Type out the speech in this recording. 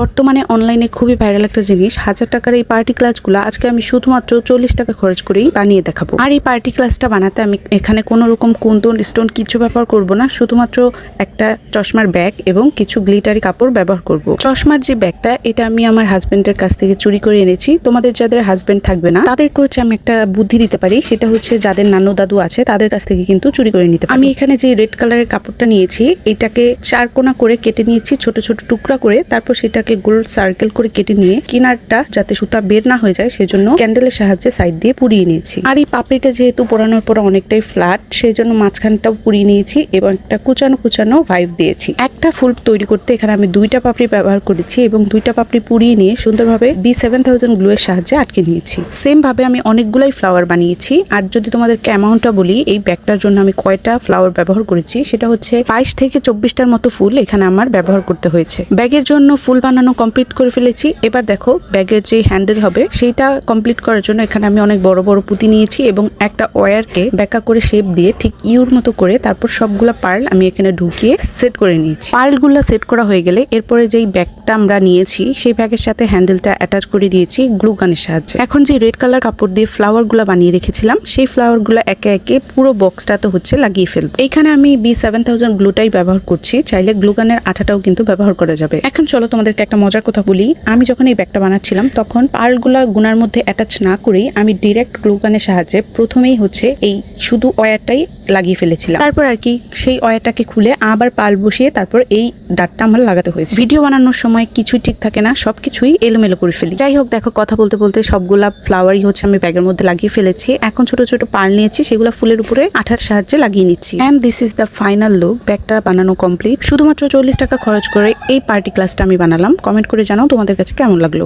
বর্তমানে অনলাইনে খুবই ভাইরাল একটা জিনিস, 1000 টাকার এই পার্টি ক্লাচগুলো আজকে আমি শুধুমাত্র 40 টাকা খরচ করেই বানিয়ে দেখাবো। আর এই পার্টি ক্লাচটা বানাতে আমি এখানে কোনো রকম কুন্দন স্টোন কিছু ব্যবহার করব না, শুধুমাত্র একটা চশমার ব্যাগ এবং কিছু গ্লিটারি কাপড় ব্যবহার করব। চশমার যে ব্যাগটা, এটা আমি আমার হাজবেন্ডের কাছ থেকে চুরি করে এনেছি। তোমাদের যাদের হাজবেন্ড থাকবে না তাদেরকে হচ্ছে আমি একটা বুদ্ধি দিতে পারি, সেটা হচ্ছে যাদের নানু দাদু আছে তাদের কাছ থেকে কিন্তু চুরি করে নিতে পারি। আমি এখানে যে রেড কালারের কাপড়টা নিয়েছি, এটাকে 4 কোনা করে কেটে নিয়েছি, ছোট ছোট টুকরা করে। তারপর সেটাকে গোল সার্কেল করে কেটে নিয়ে কিনারটা যাতে সুতা বের না হয়ে যায় সেজন্য ক্যান্ডেলের সাহায্যে সাইড দিয়ে পুড়িয়ে নিয়েছি। আর এই পাপড়িটা যেহেতু পোড়ানোর পর অনেকটাই ফ্ল্যাট, সেই জন্য মাঝখানটাও পুড়িয়ে নিয়েছি এবং একটা কুচানো কুচানো ভাইব দিয়েছি। একটা ফুল তৈরি করতে এখানে আমি 2টা পাপড়ি ব্যবহার করেছি এবং 2টা পাপড়ি পুড়িয়ে নিয়ে সুন্দরভাবে B7000 গ্লু এর সাহায্যে আটকে নিয়েছি। সেম ভাবে আমি অনেকগুলাই ফ্লাওয়ার বানিয়েছি। আর যদি তোমাদেরকে অ্যামাউন্টটা বলি, এই ব্যাগটার জন্য আমি কয়টা ফ্লাওয়ার ব্যবহার করেছি, সেটা হচ্ছে 22 থেকে 24টার মতো ফুল এখানে আমার ব্যবহার করতে হয়েছে। ব্যাগের জন্য ফুল বানানো কমপ্লিট করে ফেলেছি। এবার দেখো ব্যাগের যে হ্যান্ডেল হবে সেইটা কমপ্লিট করার জন্য এখানে আমি অনেক বড় বড় পুঁতি নিয়েছি এবং একটা ওয়্যারকে ব্যাকা করে শেপ দিয়ে ঠিক ইউর মতো করে তারপর সবগুলা পার্ল আমি এখানে ঢুকিয়ে সেট করে নিয়েছি। পার্লগুলো সেট করা হয়ে গেলে এরপরে যেই ব্যাগটা আমরা নিয়েছি সেই ব্যাগের সাথে হ্যান্ডেলটা অ্যাটাচ করে দিয়েছি গ্লু গানের সাহায্যে। এখন যে রেড কালার কাপড় দিয়ে ফ্লাওয়ারগুলো বানিয়ে রেখেছিলাম সেই ফ্লাওয়ারগুলো একে একে পুরো বক্সটাতে হচ্ছে লাগিয়ে ফেলবো। এইখানে আমি B7000 গ্লুটাই ব্যবহার করছি, চাইলে গ্লু গানের আঠাটাও কিন্তু ব্যবহার করা যাবে। এখন চলো তোমাদেরকে একটা মজার কথা বলি। আমি যখন এই ব্যাগটা বানাচ্ছিলাম তখন পার্লগুলা গুনার মধ্যে অ্যাটাচ না করেই আমি ডিরেক্ট গ্লু গানের সাহায্যে প্রথমেই হচ্ছে এই শুধু ওয়্যারটাই লাগিয়ে ফেলেছিলাম। তারপর আর কি সেই ওয়্যারটাকে খুলে আবার পার্ল বসিয়ে তারপর এই ডাটটা আমার লাগাতে হয়েছে। ভিডিও বানানোর সময় কিছুই ঠিক থাকে না, সবকিছুই এলোমেলো করে ফেলি। যাই হোক, দেখো কথা বলতে বলতে সবগুলা ফ্লাওয়ারই হচ্ছে আমি ব্যাগের মধ্যে লাগিয়ে ফেলেছি। এখন ছোট ছোট পার্ল নিয়েছি, সেগুলো ফুলের উপরে আঠার সাহায্যে লাগিয়ে নিচ্ছি। And this is the final look. ব্যাগটা বানানো কমপ্লিট। শুধুমাত্র 40 টাকা খরচ করে এই পার্টি ক্লাসটা আমি বানালাম। কমেন্ট করে জানাও তোমাদের কাছে কেমন লাগলো।